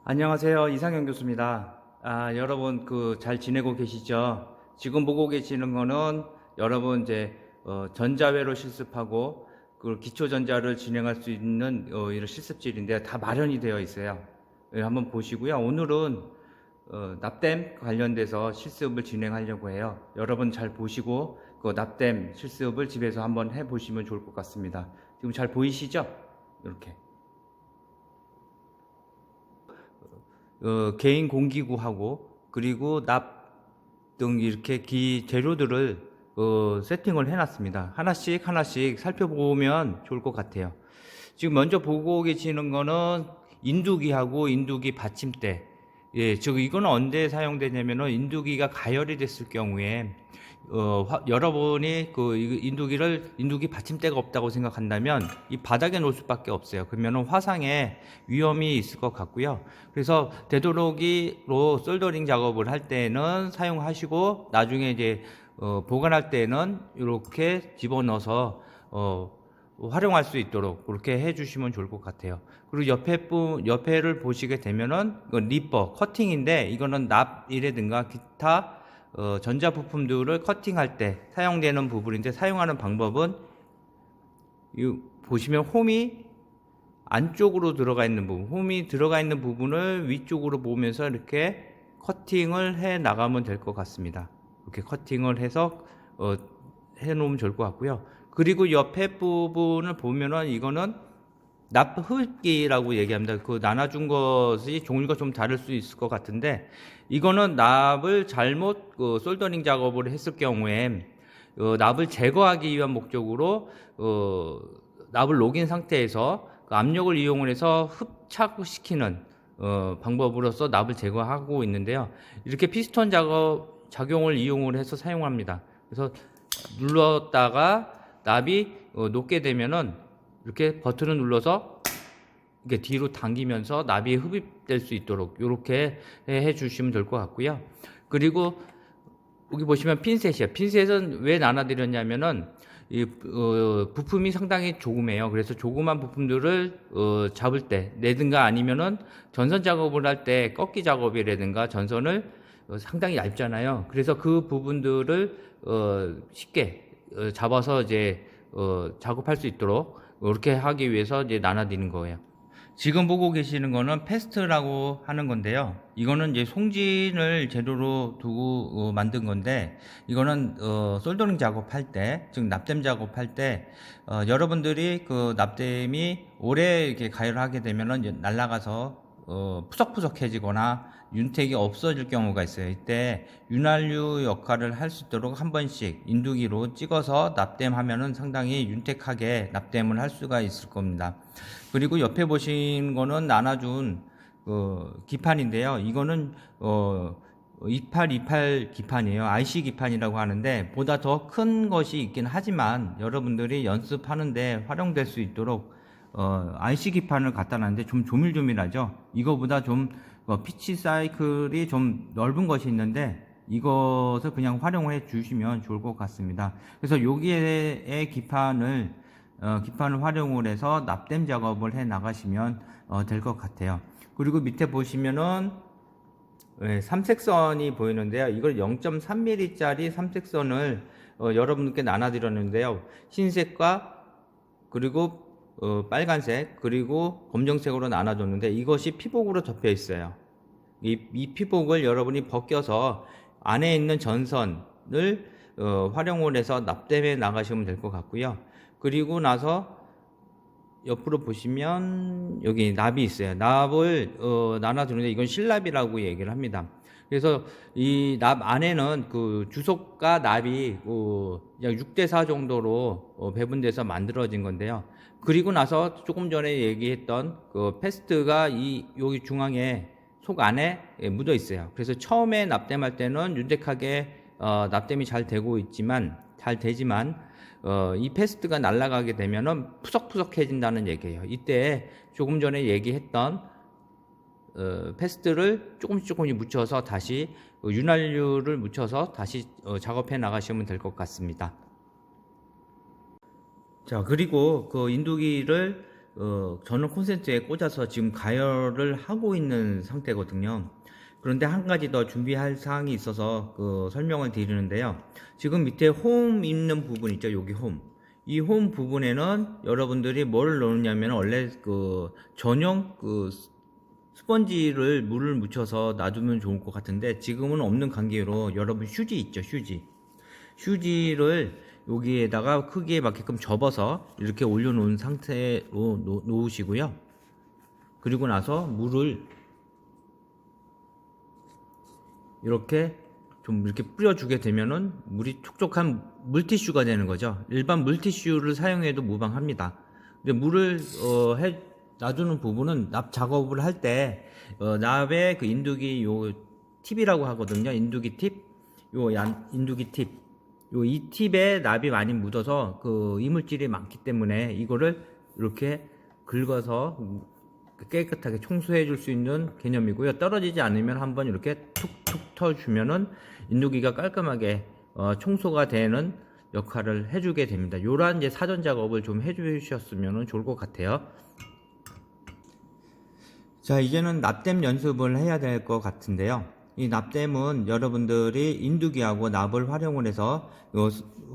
안녕하세요. 이상현 교수입니다. 여러분 잘 지내고 계시죠? 지금 보고 계시는 거는 여러분 이제 전자회로 실습하고 그 기초 전자를 진행할 수 있는 이런 실습실인데 다 마련이 되어 있어요. 한번 보시고요. 오늘은 납땜 관련돼서 실습을 진행하려고 해요. 여러분 잘 보시고 그 납땜 실습을 집에서 한번 해 보시면 좋을 것 같습니다. 지금 잘 보이시죠? 이렇게. 개인 공기구하고 그리고 납 등 이렇게 재료들을 세팅을 해놨습니다. 하나씩 살펴보면 좋을 것 같아요. 지금 먼저 보고 계시는 거는 인두기하고 인두기 받침대. 예, 즉 이거는 언제 사용되냐면은 인두기가 가열이 됐을 경우에 여러분이 인두기 받침대가 없다고 생각한다면 이 바닥에 놓을 수밖에 없어요. 그러면은 화상에 위험이 있을 것 같고요. 그래서 되도록이로 솔더링 작업을 할 때는 사용하시고 나중에 이제 보관할 때는 이렇게 집어넣어서 활용할 수 있도록 그렇게 해주시면 좋을 것 같아요. 그리고 옆에를 보시게 되면은 리퍼 커팅인데 이거는 납이라든가 기타 전자 부품들을 커팅할 때 사용되는 부분인데 사용하는 방법은 보시면 홈이 안쪽으로 들어가 있는 부분, 홈이 들어가 있는 부분을 위쪽으로 보면서 이렇게 커팅을 해 나가면 될 것 같습니다. 이렇게 커팅을 해서 해 놓으면 좋을 것 같고요. 그리고 옆에 부분을 보면은 이거는 납 흡입기라고 얘기합니다. 그 나눠준 것이 종류가 좀 다를 수 있을 것 같은데 이거는 납을 잘못 솔더링 작업을 했을 경우에 납을 제거하기 위한 목적으로 납을 녹인 상태에서 그 압력을 이용을 해서 흡착시키는 방법으로서 납을 제거하고 있는데요. 이렇게 피스톤 작용을 이용을 해서 사용합니다. 그래서 눌렀다가 납이 녹게 되면은 이렇게 버튼을 눌러서 이렇게 뒤로 당기면서 납이 흡입될 수 있도록 이렇게 해 주시면 될 것 같고요. 그리고 여기 보시면 핀셋이요. 핀셋은 왜 나눠드렸냐면은 이 부품이 상당히 조그매요. 그래서 조그만 부품들을 잡을 때 내든가 아니면은 전선 작업을 할 때 꺾기 작업이라든가 전선을 상당히 얇잖아요. 그래서 그 부분들을 쉽게 잡아서 이제 작업할 수 있도록 이렇게 하기 위해서 이제 나눠드리는 거예요. 지금 보고 계시는 거는 패스트라고 하는 건데요. 이거는 이제 송진을 재료로 두고 만든 건데, 이거는 솔더링 작업할 때, 즉 납땜 작업할 때, 여러분들이 그 납땜이 오래 이렇게 가열하게 되면은 이제 날아가서 푸석푸석해지거나 윤택이 없어질 경우가 있어요. 이때 윤활유 역할을 할 수 있도록 한 번씩 인두기로 찍어서 납땜하면은 상당히 윤택하게 납땜을 할 수가 있을 겁니다. 그리고 옆에 보신 거는 나눠준 기판인데요. 이거는 2828 기판이에요. IC 기판이라고 하는데 보다 더 큰 것이 있긴 하지만 여러분들이 연습하는데 활용될 수 있도록 IC 기판을 갖다 놨는데 좀 조밀조밀하죠. 이거보다 좀 피치 사이클이 좀 넓은 것이 있는데 이것을 그냥 활용해 주시면 좋을 것 같습니다. 그래서 여기에 기판을 활용을 해서 납땜 작업을 해 나가시면 될 것 같아요. 그리고 밑에 보시면은 삼색선이 보이는데요. 이걸 0.3mm 짜리 삼색선을 여러분께 나눠드렸는데요. 흰색과 그리고 빨간색 그리고 검정색으로 나눠줬는데 이것이 피복으로 접혀 있어요. 이 피복을 여러분이 벗겨서 안에 있는 전선을 활용을 해서 납땜해 나가시면 될 것 같고요. 그리고 나서 옆으로 보시면 여기 납이 있어요. 납을 나눠주는데 이건 실납이라고 얘기를 합니다. 그래서 이 납 안에는 그 주석과 납이 약 6대4 정도로 배분돼서 만들어진 건데요. 그리고 나서 조금 전에 얘기했던 그 패스트가 여기 중앙에 속 안에 묻어 있어요. 그래서 처음에 납땜할 때는 윤택하게 납땜이 잘 되지만 이 패스트가 날아가게 되면은 푸석푸석해진다는 얘기예요. 이때 조금 전에 얘기했던 패스트를 조금씩 묻혀서 다시 윤활유를 묻혀서 다시 작업해 나가시면 될 것 같습니다. 자, 그리고 그 인두기를 전원 콘센트에 꽂아서 지금 가열을 하고 있는 상태거든요. 그런데 한 가지 더 준비할 사항이 있어서 설명을 드리는데요. 지금 밑에 홈 있는 부분 있죠? 여기 홈. 이 홈 부분에는 여러분들이 뭐를 넣느냐면 원래 전용 스펀지를 물을 묻혀서 놔두면 좋을 것 같은데 지금은 없는 관계로 여러분 휴지 있죠? 휴지를 여기에다가 크기에 맞게끔 접어서 이렇게 올려놓은 상태로 놓으시고요. 그리고 나서 물을 이렇게 좀 이렇게 뿌려주게 되면은 물이 촉촉한 물티슈가 되는 거죠. 일반 물티슈를 사용해도 무방합니다. 근데 물을 놔두는 부분은 납 작업을 할 때 납의 인두기 요 팁이라고 하거든요. 인두기 팁, 인두기 팁, 이 팁에 납이 많이 묻어서 이물질이 많기 때문에 이거를 이렇게 긁어서 깨끗하게 청소해 줄 수 있는 개념이고요. 떨어지지 않으면 한번 이렇게 툭툭 터주면은 인두기가 깔끔하게 청소가 되는 역할을 해주게 됩니다. 요런 이제 사전 작업을 좀 해주셨으면 좋을 것 같아요. 자, 이제는 납땜 연습을 해야 될 것 같은데요. 이 납땜은 여러분들이 인두기하고 납을 활용을 해서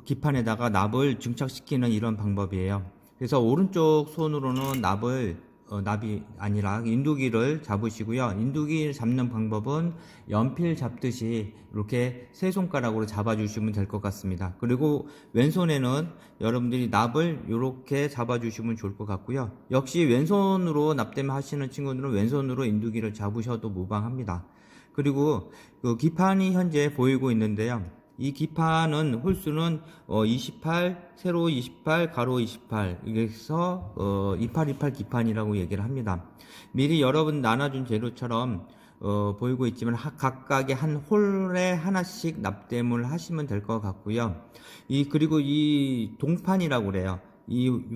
기판에다가 납을 증착시키는 이런 방법이에요. 그래서 오른쪽 손으로는 납이 아니라 인두기를 잡으시고요. 인두기를 잡는 방법은 연필 잡듯이 이렇게 세 손가락으로 잡아주시면 될 것 같습니다. 그리고 왼손에는 여러분들이 납을 이렇게 잡아주시면 좋을 것 같고요. 역시 왼손으로 납땜 하시는 친구들은 왼손으로 인두기를 잡으셔도 무방합니다. 그리고 기판이 현재 보이고 있는데요. 이 기판은 홀수는 28, 세로 28, 가로 28, 그래서 2828 기판이라고 얘기를 합니다. 미리 여러분 나눠준 재료처럼 보이고 있지만 각각의 한 홀에 하나씩 납땜을 하시면 될 것 같고요. 그리고 이 동판이라고 그래요.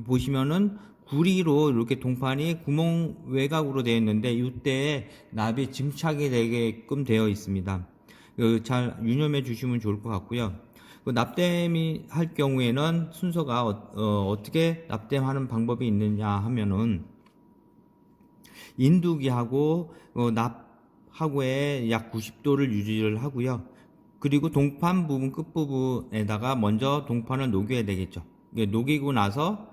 보시면은 구리로 이렇게 동판이 구멍 외곽으로 되어 있는데 이때에 납이 증착이 되게끔 되어 있습니다. 잘 유념해 주시면 좋을 것 같고요. 납땜이 할 경우에는 순서가 어떻게 납땜하는 방법이 있느냐 하면은 인두기하고 납하고의 약 90도를 유지를 하고요. 그리고 동판 부분 끝부분에다가 먼저 동판을 녹여야 되겠죠. 녹이고 나서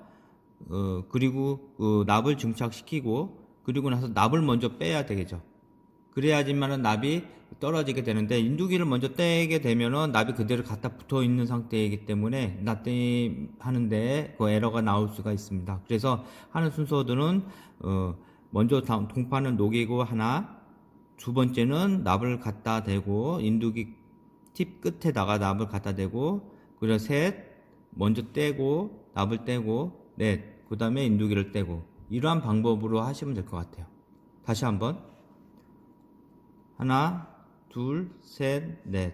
그리고 납을 증착시키고 그리고 나서 납을 먼저 빼야 되겠죠. 그래야지만은 납이 떨어지게 되는데 인두기를 먼저 떼게 되면은 납이 그대로 갖다 붙어 있는 상태이기 때문에 납땜 하는데 에러가 나올 수가 있습니다. 그래서 하는 순서들은 먼저 동판을 녹이고 하나, 두 번째는 납을 갖다 대고 인두기 팁 끝에다가 납을 갖다 대고 그리고 셋, 먼저 떼고 납을 떼고 넷, 그 다음에 인두기를 떼고 이러한 방법으로 하시면 될 것 같아요. 다시 한번 하나, 둘, 셋, 넷.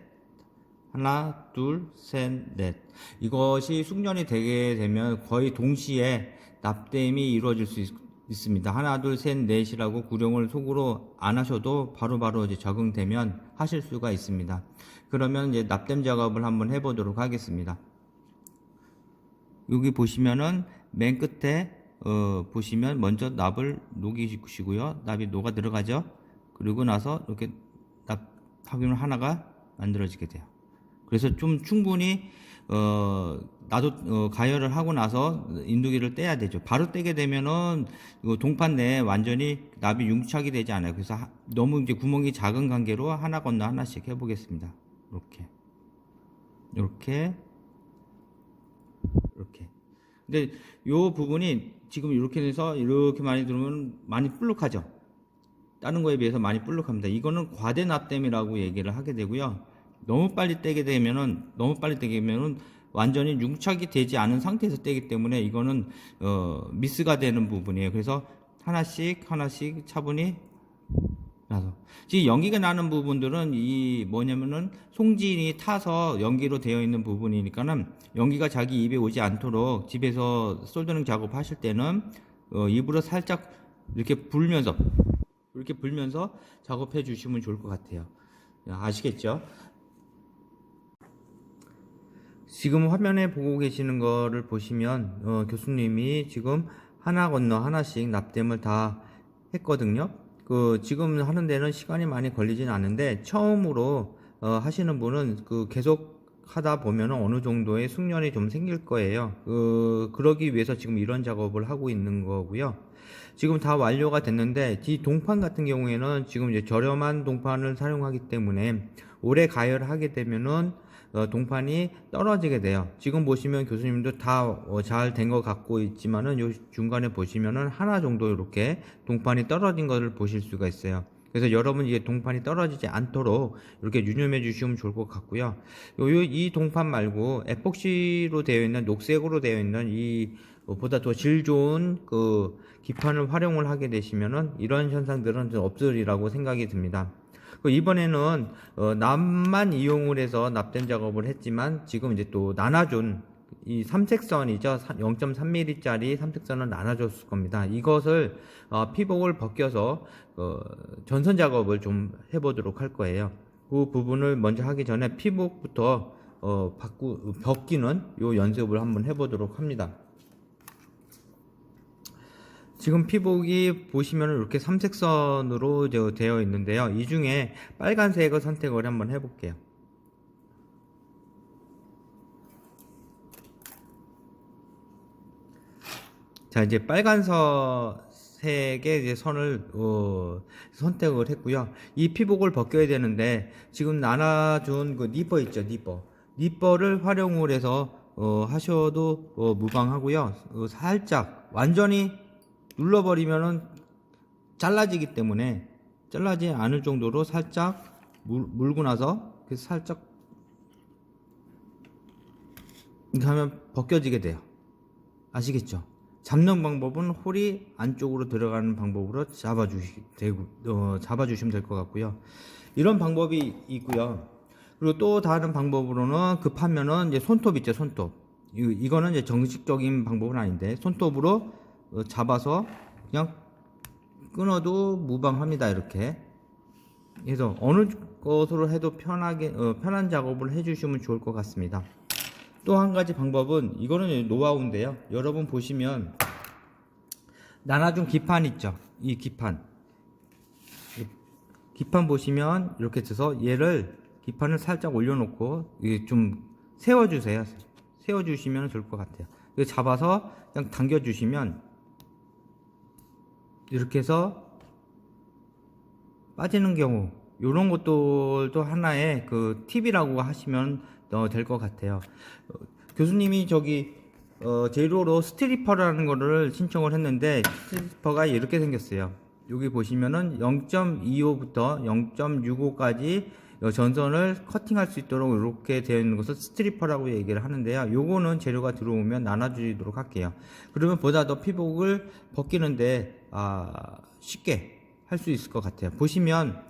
하나, 둘, 셋, 넷. 이것이 숙련이 되게 되면 거의 동시에 납땜이 이루어질 수 있습니다. 하나, 둘, 셋, 넷이라고 구령을 속으로 안 하셔도 바로바로 이제 적응되면 하실 수가 있습니다. 그러면 이제 납땜 작업을 한번 해보도록 하겠습니다. 여기 보시면은 맨 끝에 보시면 먼저 납을 녹이시고요. 납이 녹아 들어가죠. 그리고 나서 이렇게 납화균 하나가 만들어지게 돼요. 그래서 좀 충분히 가열을 하고 나서 인두기를 떼야 되죠. 바로 떼게 되면은 동판 내에 완전히 납이 융착이 되지 않아요. 그래서 너무 이제 구멍이 작은 관계로 하나 건너 하나씩 해보겠습니다. 이렇게. 근데 요 부분이 지금 이렇게 돼서 이렇게 많이 들어오면 많이 불룩하죠. 다른 거에 비해서 많이 불룩합니다. 이거는 과대 납땜이라고 얘기를 하게 되고요. 너무 빨리 떼게 되면은 완전히 융착이 되지 않은 상태에서 떼기 때문에 이거는 미스가 되는 부분이에요. 그래서 하나씩 차분히 나서 지금 연기가 나는 부분들은 뭐냐면은 송진이 타서 연기로 되어 있는 부분이니까는 연기가 자기 입에 오지 않도록 집에서 솔더링 작업하실 때는 입으로 살짝 이렇게 불면서 작업해 주시면 좋을 것 같아요. 아시겠죠? 지금 화면에 보고 계시는 거를 보시면 교수님이 지금 하나 건너 하나씩 납땜을 다 했거든요. 지금 하는 데는 시간이 많이 걸리진 않는데 처음으로 하시는 분은 계속 하다 보면 어느 정도의 숙련이 좀 생길 거예요. 그러기 위해서 지금 이런 작업을 하고 있는 거고요. 지금 다 완료가 됐는데 이 동판 같은 경우에는 지금 이제 저렴한 동판을 사용하기 때문에 오래 가열을 하게 되면은 동판이 떨어지게 돼요. 지금 보시면 교수님도 다 잘 된 것 같고 있지만은 요 중간에 보시면은 하나 정도 이렇게 동판이 떨어진 것을 보실 수가 있어요. 그래서 여러분 이게 동판이 떨어지지 않도록 이렇게 유념해 주시면 좋을 것 같고요. 이 동판 말고 에폭시로 되어 있는 녹색으로 되어 있는 보다 더 질 좋은 기판을 활용을 하게 되시면은 이런 현상들은 좀 없으리라고 생각이 듭니다. 이번에는 납만 이용을 해서 납땜 작업을 했지만 지금 이제 또 나눠준 이 삼색선이죠. 0.3mm 짜리 삼색선을 나눠줬을 겁니다. 이것을 피복을 벗겨서 전선 작업을 좀 해보도록 할 거예요. 그 부분을 먼저 하기 전에 피복부터 벗기는 요 연습을 한번 해보도록 합니다. 지금 피복이 보시면 이렇게 삼색선으로 되어 있는데요. 이 중에 빨간색을 선택을 한번 해볼게요. 자, 이제 빨간색의 이제 선을 선택을 했고요. 이 피복을 벗겨야 되는데 지금 나눠준 니퍼 있죠, 니퍼를 활용을 해서 하셔도 무방하고요. 살짝 완전히 눌러버리면은 잘라지기 때문에 잘라지지 않을 정도로 살짝 물고 나서 살짝 이렇게 하면 벗겨지게 돼요. 아시겠죠? 잡는 방법은 홀이 안쪽으로 들어가는 방법으로 잡아주시면 될 것 같고요. 이런 방법이 있고요. 그리고 또 다른 방법으로는 급하면은 이제 손톱 있죠, 손톱. 이거는 이제 정식적인 방법은 아닌데 손톱으로 잡아서 그냥 끊어도 무방합니다. 이렇게 해서 어느 것으로 해도 편한 작업을 해주시면 좋을 것 같습니다. 또 한 가지 방법은 이거는 노하우인데요. 여러분 보시면 나눠준 기판 있죠. 이 기판 보시면 이렇게 해서 기판을 살짝 올려놓고 좀 세워주세요. 세워주시면 좋을 것 같아요. 잡아서 그냥 당겨주시면 이렇게 해서 빠지는 경우 이런 것들도 하나의 팁이라고 하시면 될 것 같아요. 교수님이 제로로 스트리퍼라는 거를 신청을 했는데 스트리퍼가 이렇게 생겼어요. 여기 보시면은 0.25부터 0.65까지 전선을 커팅할 수 있도록 이렇게 되어 있는 것을 스트리퍼라고 얘기를 하는데요. 요거는 재료가 들어오면 나눠주도록 할게요. 그러면 보다 더 피복을 벗기는데 쉽게 할 수 있을 것 같아요. 보시면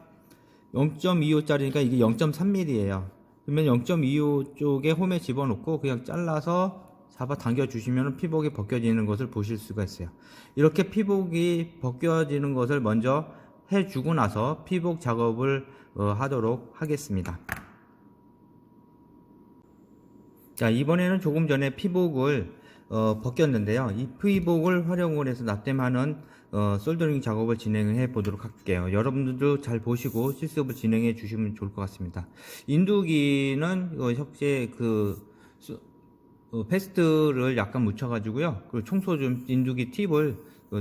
0.25짜리니까 이게 0.3mm예요. 그러면 0.25 쪽에 홈에 집어넣고 그냥 잘라서 잡아 당겨 주시면 피복이 벗겨지는 것을 보실 수가 있어요. 이렇게 피복이 벗겨지는 것을 먼저 해주고 나서 피복 작업을 하도록 하겠습니다. 자, 이번에는 조금 전에 피복을 벗겼는데요. 이 피복을 활용을 해서 납땜하는 솔더링 작업을 진행해 보도록 할게요. 여러분들도 잘 보시고 실습을 진행해 주시면 좋을 것 같습니다. 인두기는 현재 패스트를 약간 묻혀 가지고요. 인두기 팁을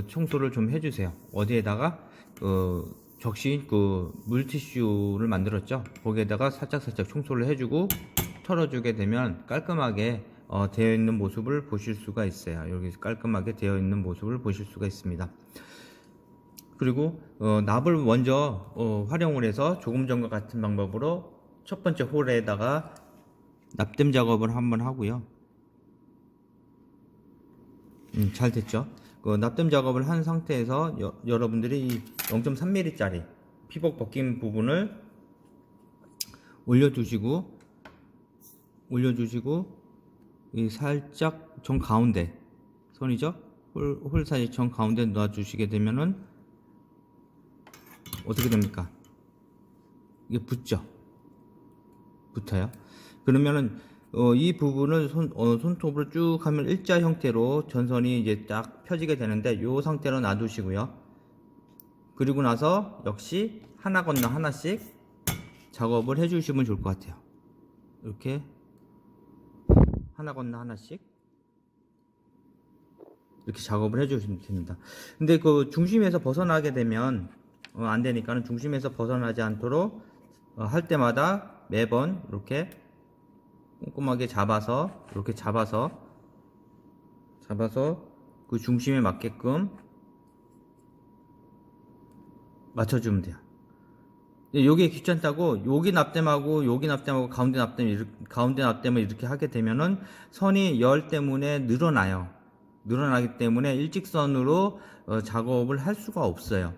청소를 좀 해주세요. 어디에다가 적신 물티슈를 만들었죠. 거기에다가 살짝 청소를 해주고 털어주게 되면 깔끔하게 되어 있는 모습을 보실 수가 있어요. 여기 깔끔하게 되어 있는 모습을 보실 수가 있습니다. 그리고 납을 먼저 활용을 해서 조금 전과 같은 방법으로 첫 번째 홀에다가 납땜 작업을 한번 하고요. 잘 됐죠? 납땜 작업을 한 상태에서 여러분들이 이 0.3mm 짜리 피복 벗긴 부분을 올려주시고 이 살짝 정 가운데 선이죠? 홀 사이 정 가운데 놔주시게 되면은 어떻게 됩니까? 이게 붙어요. 그러면은 이 부분을 손톱으로 쭉 하면 일자 형태로 전선이 이제 딱 펴지게 되는데 이 상태로 놔두시고요. 그리고 나서 역시 하나 건너 하나씩 작업을 해주시면 좋을 것 같아요. 이렇게 하나 건너 하나씩 이렇게 작업을 해주시면 됩니다. 근데 그 중심에서 벗어나게 되면 안 되니까는 중심에서 벗어나지 않도록 할 때마다 매번 이렇게 꼼꼼하게 잡아서 이렇게 잡아서 그 중심에 맞게끔 맞춰주면 돼요. 요게 귀찮다고 여기 납땜하고 여기 납땜하고 가운데 납땜을 이렇게 하게 되면은 선이 열 때문에 늘어나기 때문에 일직선으로 작업을 할 수가 없어요.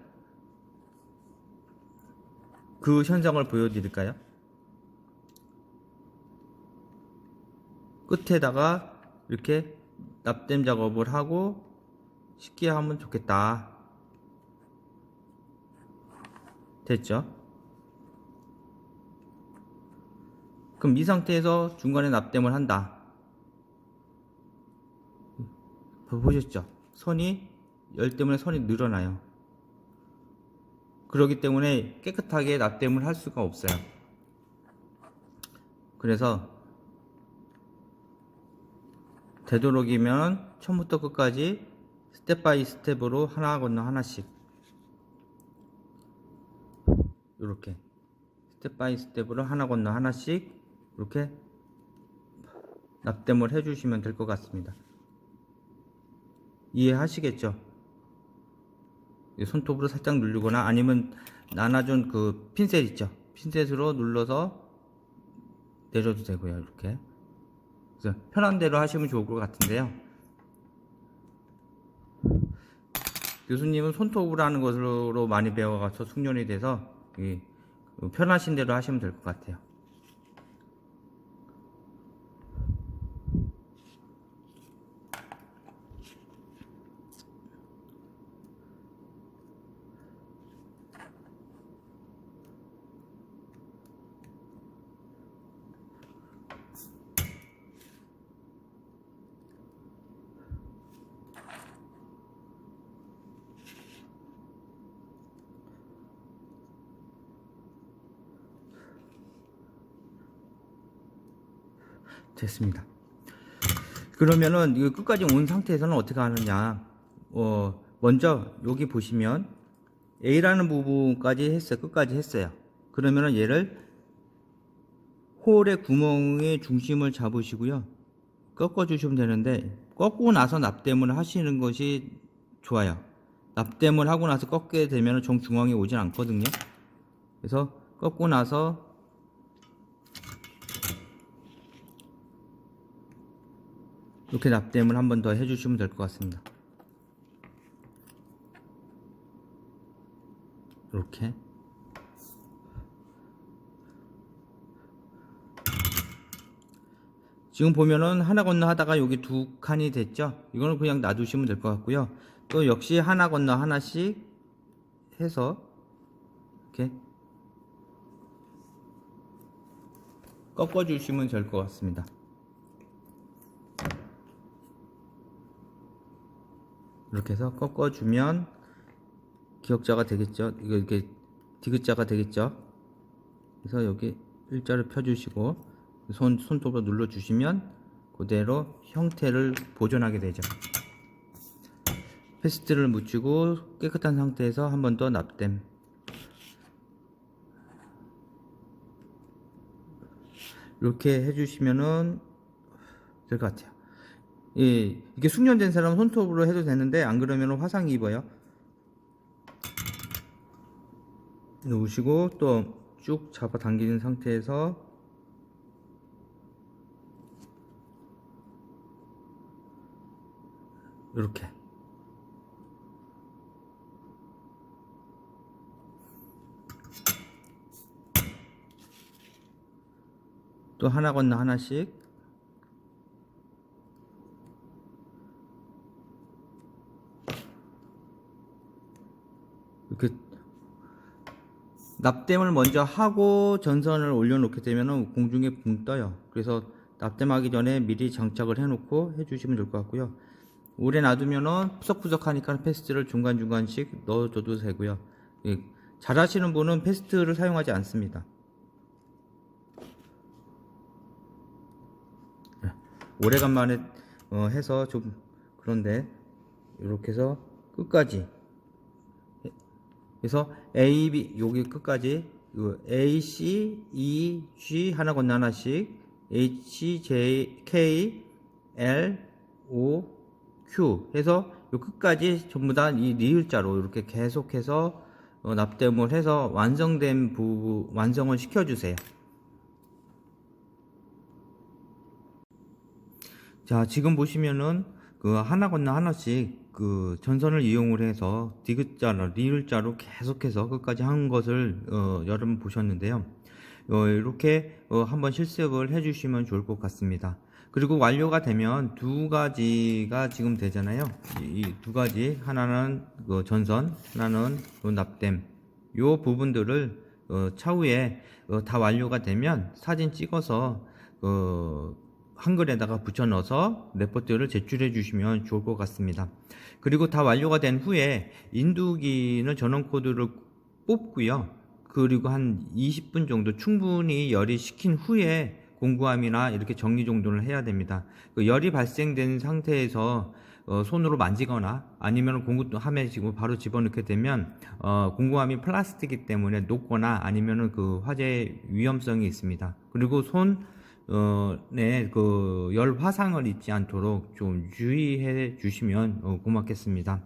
그 현상을 보여드릴까요? 끝에다가 이렇게 납땜 작업을 하고 쉽게 하면 좋겠다. 됐죠? 그럼 이 상태에서 중간에 납땜을 한다. 보셨죠? 선이 열 때문에 선이 늘어나요. 그렇기 때문에 깨끗하게 납땜을 할 수가 없어요. 그래서 되도록이면 처음부터 끝까지 스텝 바이 스텝으로 하나 건너 하나씩 이렇게 스텝 바이 스텝으로 하나 건너 하나씩 이렇게 납땜을 해주시면 될 것 같습니다. 이해하시겠죠? 손톱으로 살짝 누르거나 아니면 나눠준 그 핀셋 있죠? 핀셋으로 눌러서 내려도 되고요. 이렇게 그래서 편한 대로 하시면 좋을 것 같은데요. 교수님은 손톱으로 하는 것으로 많이 배워가서 숙련이 돼서 편하신 대로 하시면 될 것 같아요. 됐습니다. 그러면은 이거 끝까지 온 상태에서는 어떻게 하느냐? 먼저 여기 보시면 A라는 부분까지 했어요. 끝까지 했어요. 그러면은 얘를 홀의 구멍의 중심을 잡으시고요. 꺾어 주시면 되는데 꺾고 나서 납땜을 하시는 것이 좋아요. 납땜을 하고 나서 꺾게 되면 정중앙에 오진 않거든요. 그래서 꺾고 나서 이렇게 납땜을 한 번 더 해주시면 될 것 같습니다. 이렇게 지금 보면은 하나 건너 하다가 여기 두 칸이 됐죠. 이거는 그냥 놔두시면 될 것 같고요. 또 역시 하나 건너 하나씩 해서 이렇게 꺾어 주시면 될 것 같습니다. 이렇게 해서 꺾어 주면 기역자가 되겠죠. 이거 이렇게 디귿자가 되겠죠. 그래서 여기 일자를 펴 주시고 손톱으로 눌러 주시면 그대로 형태를 보존하게 되죠. 페스트를 묻히고 깨끗한 상태에서 한 번 더 납땜. 이렇게 해주시면은 될 것 같아요. 예, 이게 숙련된 사람은 손톱으로 해도 되는데 안 그러면 화상이 입어요. 놓으시고 또 쭉 잡아 당기는 상태에서 이렇게 또 하나 건너 하나씩 이렇게 납땜을 먼저 하고 전선을 올려놓게 되면 공중에 붕 떠요. 그래서 납땜하기 전에 미리 장착을 해놓고 해주시면 될 것 같고요. 오래 놔두면은 푸석푸석하니까 페스트를 중간중간씩 넣어줘도 되고요. 예, 잘 하시는 분은 페스트를 사용하지 않습니다. 오래간만에 해서 좀 그런데 이렇게 해서 끝까지, 그래서 A, B 여기 끝까지 A, C, E, G 하나 건너 하나씩 H, J, K, L, O, Q 해서 요 끝까지 전부 다 이 리을자로 이렇게 계속해서 납땜을 해서 완성된 부분 완성을 시켜주세요. 자, 지금 보시면은 그 하나 건너 하나씩 그 전선을 이용을 해서 디귿자로 리을자로 계속해서 끝까지 한 것을 여러분 보셨는데요. 이렇게 한번 실습을 해주시면 좋을 것 같습니다. 그리고 완료가 되면 두 가지가 지금 되잖아요. 이 두 가지, 하나는 그 전선, 하나는 그 납땜. 요 부분들을 차후에 다 완료가 되면 사진 찍어서 한글에다가 붙여 넣어서 레포트를 제출해 주시면 좋을 것 같습니다. 그리고 다 완료가 된 후에 인두기는 전원 코드를 뽑고요. 그리고 한 20분 정도 충분히 열이 식힌 후에 공구함이나 이렇게 정리정돈을 해야 됩니다. 그 열이 발생된 상태에서 손으로 만지거나 아니면 공구함에 지금 바로 집어넣게 되면 공구함이 플라스틱이기 때문에 녹거나 아니면은 그 화재 위험성이 있습니다. 그리고 그 열 화상을 입지 않도록 좀 주의해 주시면 고맙겠습니다.